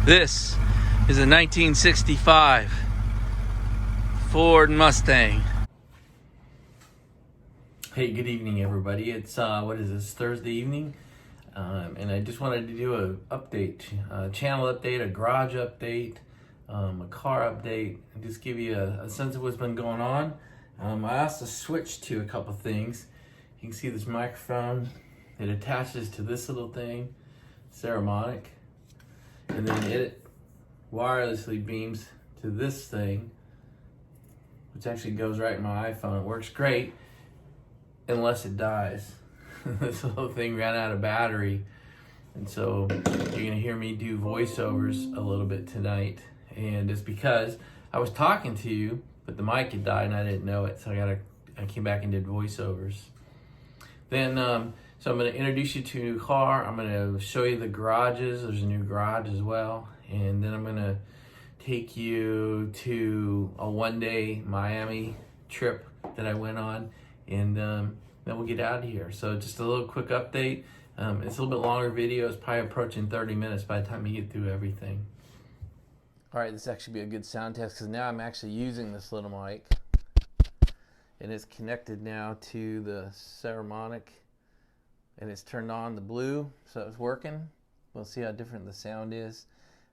This is a 1965 Ford Mustang. Hey, good evening, everybody. It's what is this, Thursday evening, and I just wanted to do a update, channel update, a garage update, a car update, and just give you a sense of what's been going on. I also switched to a couple things. You can see this microphone. It attaches to this little thing, ceramic, and then it wirelessly beams to this thing, which actually goes right in my iPhone. It works great unless it dies. This little thing ran out of battery, and so you're gonna hear me do voiceovers a little bit tonight, and it's because I was talking to you but the mic had died and I didn't know it, so I came back and did voiceovers. Then so I'm going to introduce you to a new car. I'm going to show you the garages. There's a new garage as well. And then I'm going to take you to a one-day Miami trip that I went on. And then we'll get out of here. So just a little quick update. It's a little bit longer video. It's probably approaching 30 minutes by the time you get through everything. All right, this actually be a good sound test because now I'm actually using this little mic. And it's connected now to the ceramic. And it's turned on the blue, so it's working. We'll see how different the sound is.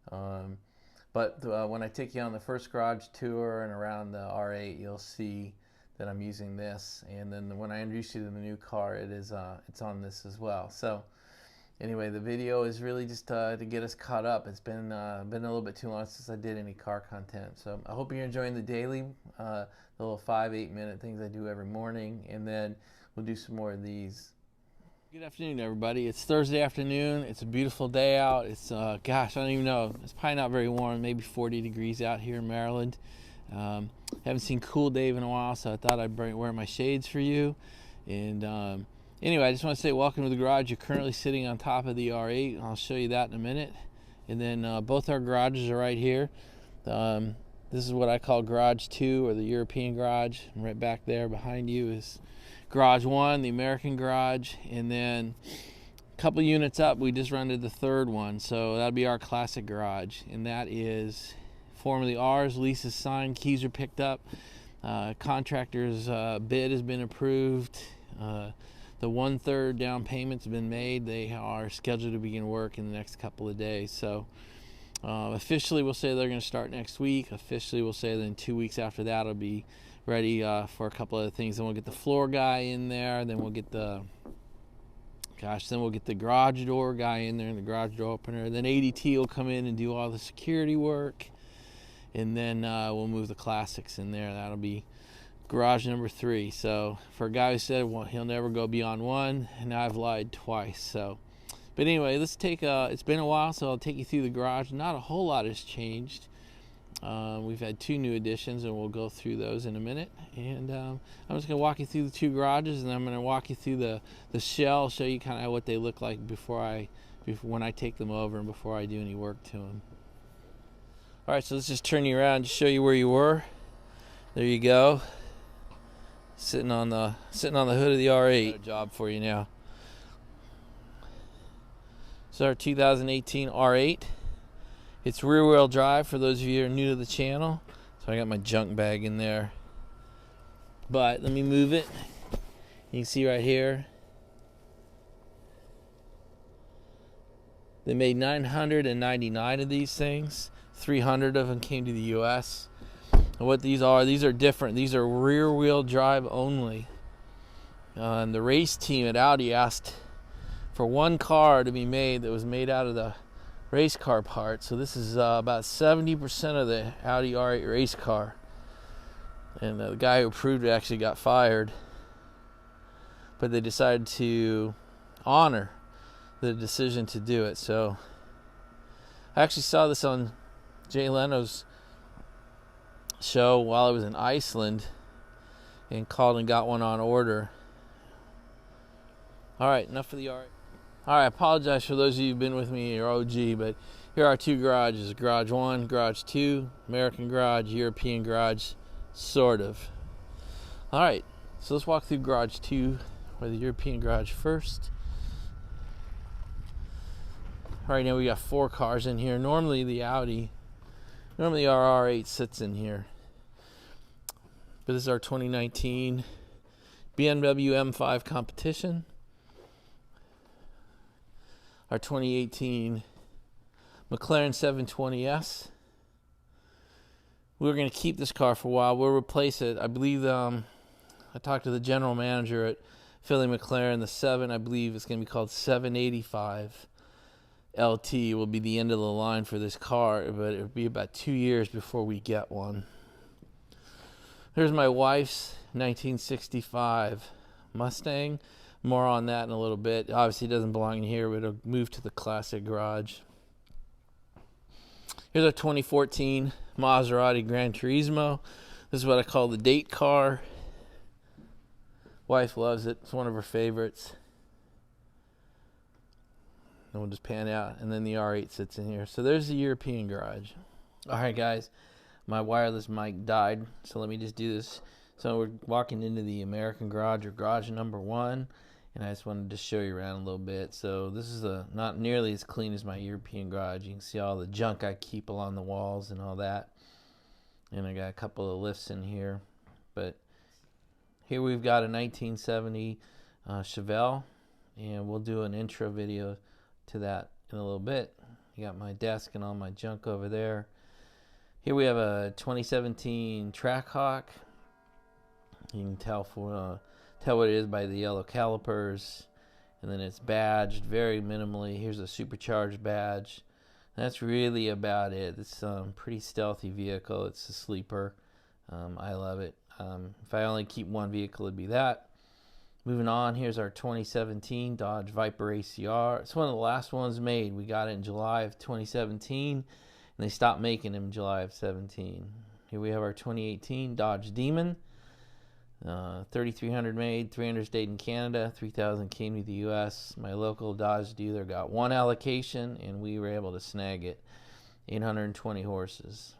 But when I take you on the first garage tour and around the R8, you'll see that I'm using this. And then when I introduce you to the new car, it's on this as well. So anyway, the video is really just to get us caught up. It's been a little bit too long since I did any car content. So I hope you're enjoying the daily, the little 5-8 minute things I do every morning, and then we'll do some more of these. Good afternoon, everybody. It's Thursday afternoon. It's a beautiful day out. It's gosh, I don't even know. It's probably not very warm. Maybe 40 degrees out here in Maryland. Haven't seen Cool Dave in a while, so I thought I'd wear my shades for you. And anyway, I just want to say welcome to the garage. You're currently sitting on top of the R8. I'll show you that in a minute. And then both our garages are right here. This is what I call Garage 2, or the European garage. And right back there behind you is Garage 1, the American garage, and then a couple units up, we just rented the third one, so that'll be our classic garage, and that is formerly ours. Lease is signed, keys are picked up, contractor's bid has been approved, the 1/3 down payment's been made. They are scheduled to begin work in the next couple of days, so officially we'll say they're going to start next week. Officially we'll say then 2 weeks after that it'll be ready for a couple other things. Then we'll get the floor guy in there. Then we'll get the garage door guy in there and the garage door opener. Then ADT will come in and do all the security work. And then we'll move the classics in there. That'll be garage number 3. So for a guy who said he'll never go beyond 1, and now I've lied twice. So, but anyway, let's take. It's been a while, so I'll take you through the garage. Not a whole lot has changed. We've had 2 new additions, and we'll go through those in a minute. And I'm just going to walk you through the 2 garages, and I'm going to walk you through the shell, show you kind of what they look like when I take them over and before I do any work to them. All right, so let's just turn you around to show you where you were. There you go, sitting on the hood of the R8. Got a job for you now. It's our 2018 R8. It's rear-wheel drive for those of you who are new to the channel. So I got my junk bag in there. But let me move it. You can see right here. They made 999 of these things. 300 of them came to the U.S. And what these are different. These are rear-wheel drive only. And the race team at Audi asked for one car to be made that was made out of the race car part. So this is about 70% of the Audi R8 race car, and the guy who approved it actually got fired, but they decided to honor the decision to do it. So I actually saw this on Jay Leno's show while I was in Iceland and called and got one on order. All right, enough of the R8. All right, I apologize for those of you who've been with me, or OG, but here are 2 garages, Garage 1, Garage 2, American garage, European garage, sort of. All right, so let's walk through Garage 2, or the European garage first. Right now we got 4 cars in here. Normally our R8 sits in here. But this is our 2019 BMW M5 Competition. Our 2018 McLaren 720S. We're going to keep this car for a while. We'll replace it. I believe I talked to the general manager at Philly McLaren. The 7, I believe, is going to be called 785 LT. Will be the end of the line for this car, but it'll be about 2 years before we get one. Here's my wife's 1965 Mustang. More on that in a little bit. Obviously, it doesn't belong in here, but it'll move to the classic garage. Here's our 2014 Maserati Gran Turismo. This is what I call the date car. Wife loves it. It's one of her favorites. And we'll just pan out. And then the R8 sits in here. So there's the European garage. All right, guys. My wireless mic died, so let me just do this. So we're walking into the American garage, or garage number 1, and I just wanted to show you around a little bit. So this is not nearly as clean as my European garage. You can see all the junk I keep along the walls and all that. And I got a couple of lifts in here. But here we've got a 1970 Chevelle, and we'll do an intro video to that in a little bit. You got my desk and all my junk over there. Here we have a 2017 Trackhawk. You can tell what it is by the yellow calipers, and then it's badged very minimally. Here's a supercharged badge. That's really about it. It's a pretty stealthy vehicle. It's a sleeper. I love it. If I only keep one vehicle, it'd be that. Moving on, here's our 2017 Dodge Viper ACR. It's one of the last ones made. We got it in July of 2017. And they stopped making them in July of 17. Here we have our 2018 Dodge Demon. 3,300 made, 300 stayed in Canada, 3,000 came to the U.S. My local Dodge dealer got one allocation, and we were able to snag it. 820 horses.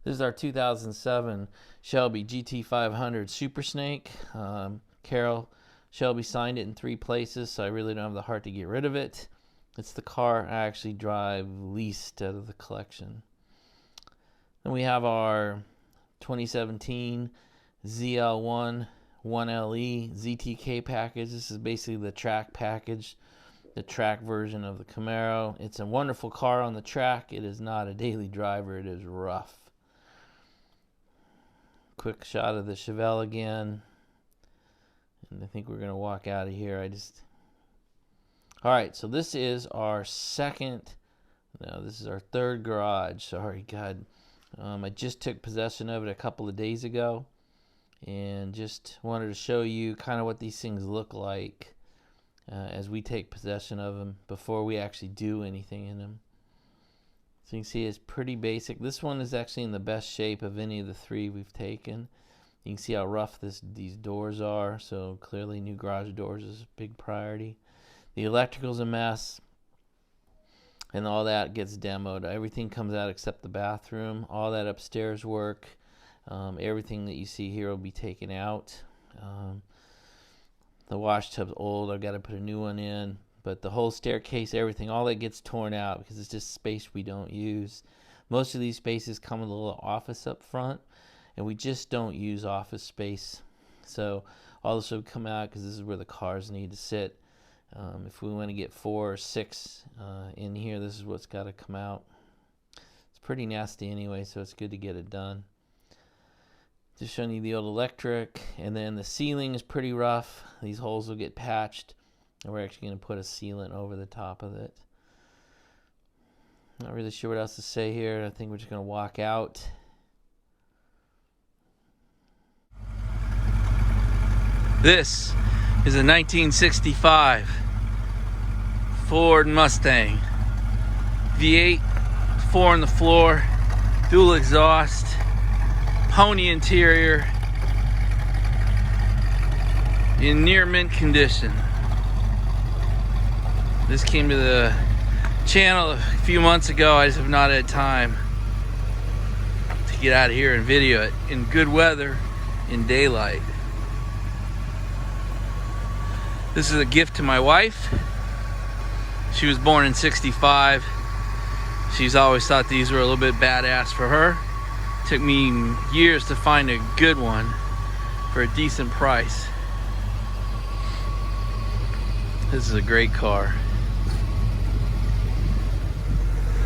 This is our 2007 Shelby GT500 Super Snake. Carol Shelby signed it in 3 places, so I really don't have the heart to get rid of it. It's the car I actually drive least out of the collection. Then we have our 2017 ZL1 1LE ZTK package. This is basically the track package, the track version of the Camaro. It's a wonderful car on the track. It is not a daily driver. It is rough. Quick shot of the Chevelle again. And I think we're going to walk out of here. Alright, so this is our this is our 3rd garage. Sorry, God. I just took possession of it a couple of days ago, and just wanted to show you kind of what these things look like as we take possession of them before we actually do anything in them. So you can see it's pretty basic. This one is actually in the best shape of any of the 3 we've taken. You can see how rough these doors are, so clearly new garage doors is a big priority. The electrical's a mess, and all that gets demoed. Everything comes out except the bathroom. All that upstairs work, everything that you see here will be taken out. The wash tub's old. I've got to put a new one in. But the whole staircase, everything, all that gets torn out because it's just space we don't use. Most of these spaces come with a little office up front, and we just don't use office space. So all this will come out because this is where the cars need to sit. If we want to get 4 or 6 in here, this is what's got to come out. It's pretty nasty anyway, so it's good to get it done. Just showing you the old electric, and then the ceiling is pretty rough. These holes will get patched, and we're actually going to put a sealant over the top of it. Not really sure what else to say here. I think we're just going to walk out. This is a 1965 Ford Mustang. V8, 4 on the floor, dual exhaust, pony interior, in near mint condition. This came to the channel a few months ago. I just have not had time to get out of here and video it in good weather, in daylight. This is a gift to my wife. She was born in '65. She's always thought these were a little bit badass for her. Took me years to find a good one for a decent price. This is a great car.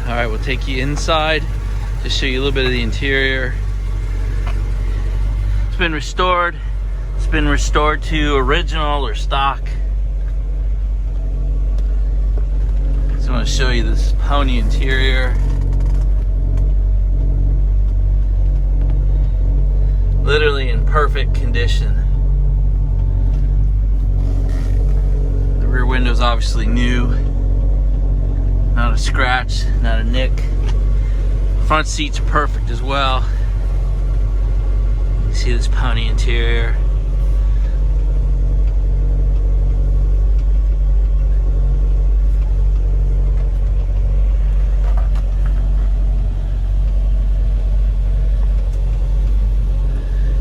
Alright, we'll take you inside, just show you a little bit of the interior. It's been restored. It's been restored to original or stock. Just want to show you this pony interior. Literally in perfect condition. The rear window's obviously new. Not a scratch, not a nick. Front seats are perfect as well. You see this pony interior.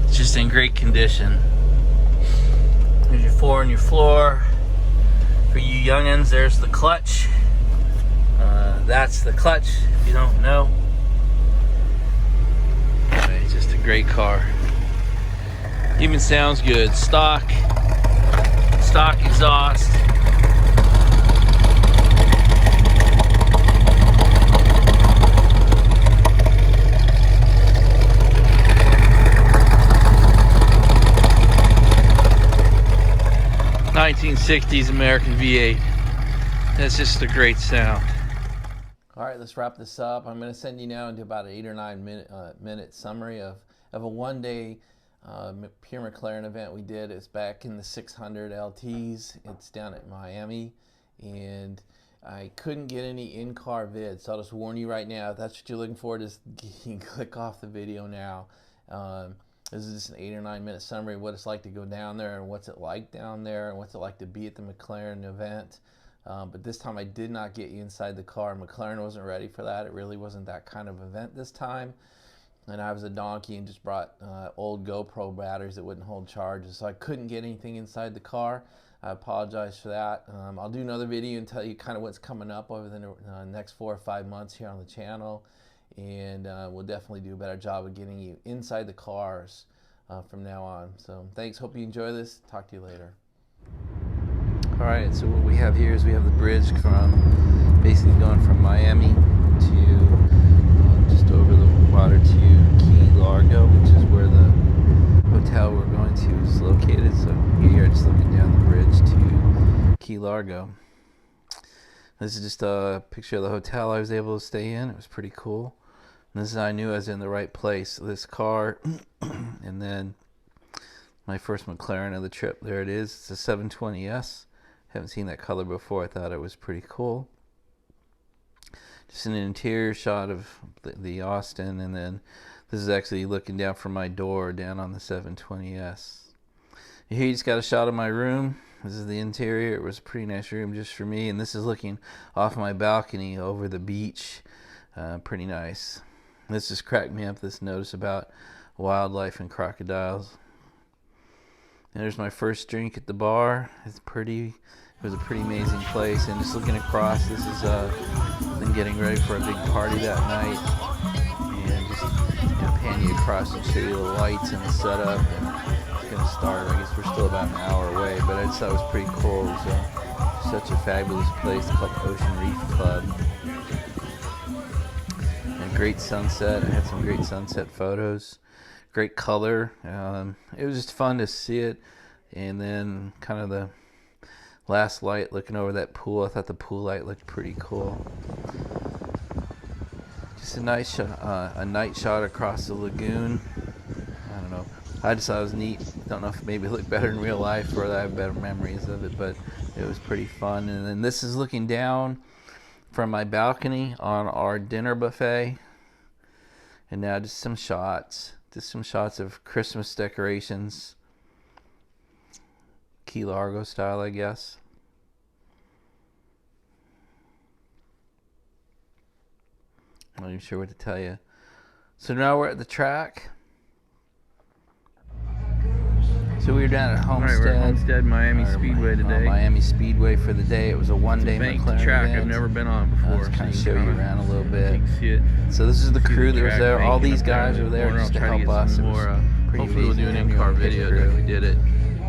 It's just in great condition. There's your 4 on your floor. For you youngins, there's the clutch. That's the clutch, if you don't know. Anyway, it's just a great car. Even sounds good. Stock exhaust. '60s American V8. That's just a great sound. All right, let's wrap this up. I'm going to send you now into about an 8 or 9 minute summary of a one-day pure McLaren event we did. It's back in the 600 LTs. It's down at Miami, and I couldn't get any in-car vids, so I'll just warn you right now, if that's what you're looking for, just click off the video now. This is just an 8 or 9 minute summary of what it's like to go down there and what's it like down there and what's it like to be at the McLaren event. But this time I did not get you inside the car. McLaren wasn't ready for that. It really wasn't that kind of event this time. And I was a donkey and just brought old GoPro batteries that wouldn't hold charges, so I couldn't get anything inside the car. I apologize for that. I'll do another video and tell you kind of what's coming up over the next 4 or 5 months here on the channel. And we'll definitely do a better job of getting you inside the cars from now on. So thanks, hope you enjoy this. Talk to you later. Alright, so what we have here is we have the bridge from basically going from Miami to just over the water to Key Largo, which is where the hotel we're going to is located. So here, just looking down the bridge to Key Largo. This is just a picture of the hotel I was able to stay in. It was pretty cool. And this is how I knew I was in the right place. This car, and then my first McLaren of the trip. There it is. It's a 720S. Haven't seen that color before. I thought it was pretty cool. Just an interior shot of the Austin, and then this is actually looking down from my door down on the 720S. Here you just got a shot of my room. This is the interior. It was a pretty nice room just for me, and this is looking off my balcony over the beach. Pretty nice. This just cracked me up, this notice about wildlife and crocodiles. And there's my first drink at the bar. It was a pretty amazing place. And just looking across, this is been getting ready for a big party that night. And just pan you across and show you the lights and the setup. And it's gonna start. I guess we're still about an hour away, but I just thought it was pretty cool. It was such a fabulous place called Ocean Reef Club. And great sunset. I had some great sunset photos. Great color. It was just fun to see it. And then kind of the last light looking over that pool. I thought the pool light looked pretty cool. Just a nice a night shot across the lagoon. I don't know. I just thought it was neat. Don't know if maybe it looked better in real life or I have better memories of it, but it was pretty fun. And then this is looking down from my balcony on our dinner buffet. And now just some shots. Just some shots of Christmas decorations. Key Largo style, I guess. I'm not even sure what to tell you. So now we're at the track. So we were down at Homestead. Alright, we're at Homestead, Miami Speedway today. Miami Speedway for the day. It was a one-day McLaren track event. I've never been on it before. Let's kind of show you around a little bit. You can see it. So this is the crew that was there. All these guys were there just to help us. Hopefully we'll do an in-car video that we did it.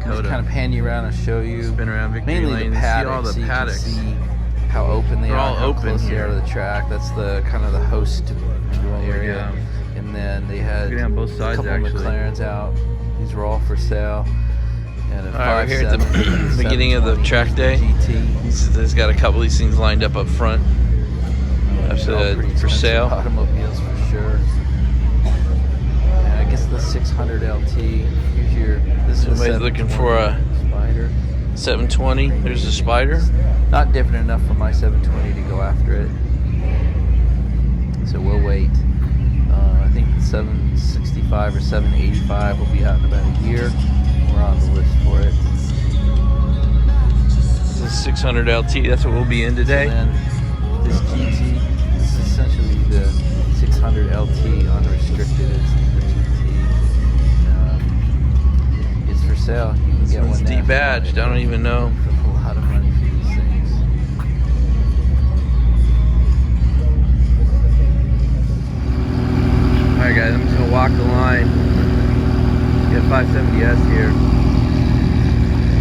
Just kind of pan you around and show you. Spin around Victory mainly Lane the and paddocks. see all the paddocks. You can see how open they They're are, all how open close they here. are to the track. That's the kind of the host area. And then they had Look at both sides, a couple of McLarens out. These were all for sale. And Alright, we're here at the beginning of the track day. There's got a couple of these things lined up front. For sale. Automobiles for sure. And I guess the 600 LT. Here's your. This is Somebody's looking for a Spider 720. There's a Spider. Not different enough for my 720 to go after it. So we'll wait. I think 765 or 785 will be out in about a year. We're on the list for it. This is 600 LT. That's what we'll be in today. And then this GT. This is essentially the 600 LT unrestricted. It's the GT. It's for sale. You can get one now. It's debadged. I don't even know. For a lot of money for these things. Alright guys, I'm just going to walk the line. We got 570S here.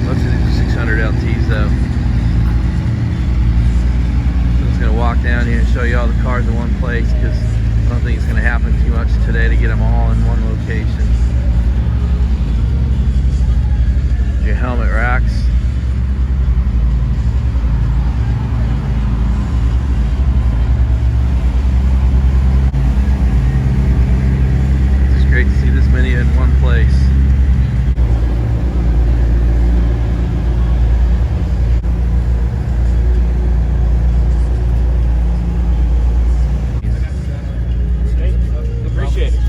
Most of these are 600 LTs though. So I'm just going to walk down here and show you all the cars in one place because I don't think it's going to happen too much today to get them all in one location. Your helmet racks. It's great to see this many in one place. Appreciate it.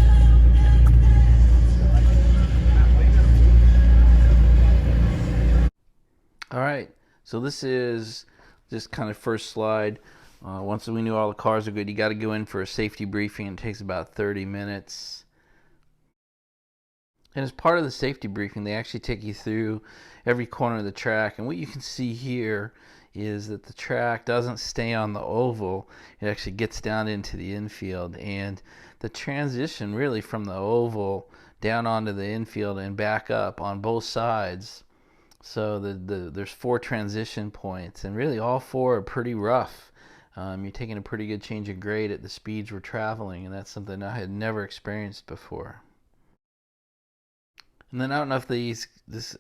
All right, so this is just kind of first slide. Once we knew all the cars are good, you got to go in for a safety briefing. It takes about 30 minutes. And as part of the safety briefing, they actually take you through every corner of the track. And what you can see here is that the track doesn't stay on the oval. It actually gets down into the infield. And the transition really from the oval down onto the infield and back up on both sides. So there's 4 transition points, and really all 4 are pretty rough. You're taking a pretty good change of grade at the speeds we're traveling, and that's something I had never experienced before. And then I don't know if this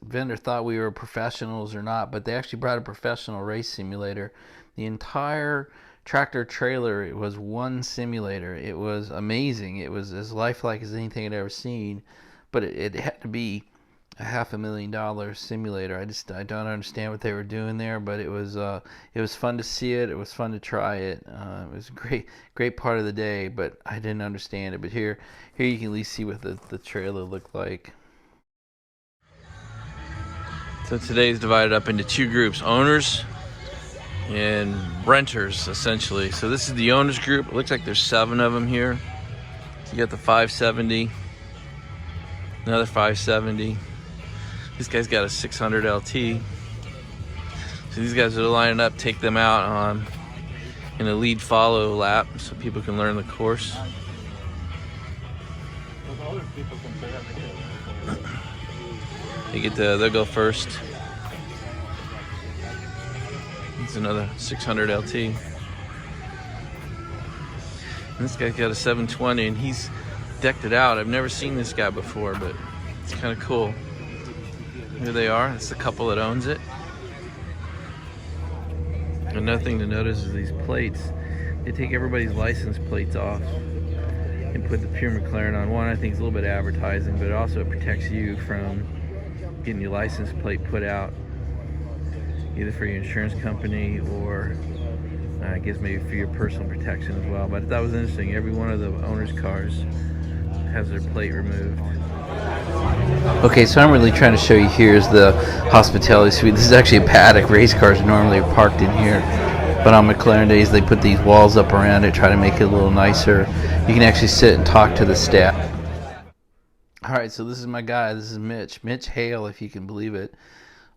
vendor thought we were professionals or not, but they actually brought a professional race simulator. The entire tractor trailer, it was one simulator. It was amazing. It was as lifelike as anything I'd ever seen, but it had to be a $500,000 simulator. I don't understand what they were doing there, but it was fun to see it. It was fun to try it. It was a great part of the day, but I didn't understand it. But here you can at least see what the trailer looked like. So today's divided up into 2 groups, owners and renters essentially. So this is the owners group. It looks like there's 7 of them here. So you got the 570, another 570. This guy's got a 600 LT. So these guys are lining up, take them out in a lead follow lap so people can learn the course. They'll go first. It's another 600 LT. And this guy's got a 720 and he's decked it out. I've never seen this guy before, but it's kind of cool. Here they are. It's the couple that owns it. Another thing to notice is these plates. They take everybody's license plates off and put the pure McLaren on. One, I think, is a little bit advertising, but it also protects you from getting your license plate put out, either for your insurance company or I guess maybe for your personal protection as well. But that was interesting. Every one of the owner's cars has their plate removed. Okay, so I'm really trying to show you here is the hospitality suite. This is actually a paddock. Race cars normally are parked in here, but on McLaren days they put these walls up around it, try to make it a little nicer. You can actually sit and talk to the staff. All right, so this is my guy. This is Mitch Hale, if you can believe it.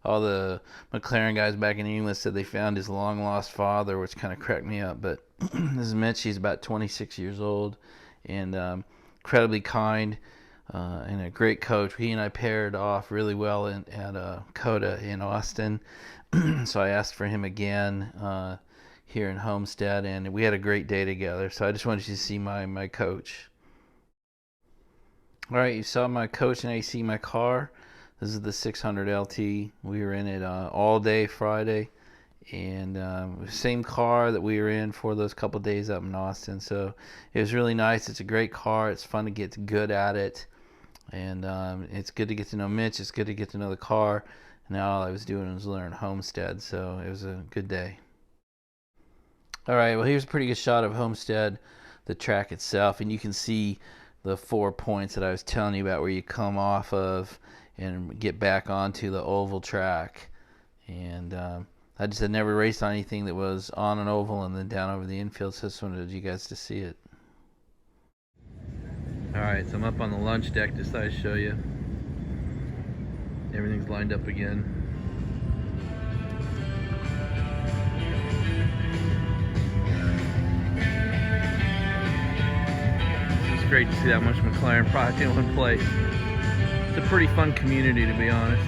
All the McLaren guys back in England said they found his long lost father, which kind of cracked me up. But this is Mitch. He's about 26 years old and incredibly kind and a great coach. He and I paired off really well at COTA in Austin. So I asked for him again here in Homestead, and we had a great day together. So I just wanted you to see my coach. All right, you saw my coach, and now you see my car. This is the 600 LT. We were in it all day Friday, and same car that we were in for those couple days up in Austin. So it was really nice. It's a great car. It's fun to get good at it, and it's good to get to know Mitch. It's good to get to know the car. Now all I was doing was learn Homestead, so it was a good day. All right, well, here's a pretty good shot of Homestead, the track itself, and you can see the 4 points that I was telling you about where you come off of and get back onto the oval track. And I just had never raced on anything that was on an oval and then down over the infield, so I just wanted you guys to see it. Alright, so I'm up on the lunch deck, just thought I'd show you. Everything's lined up again. It's great to see that much McLaren product in one place. It's a pretty fun community, to be honest.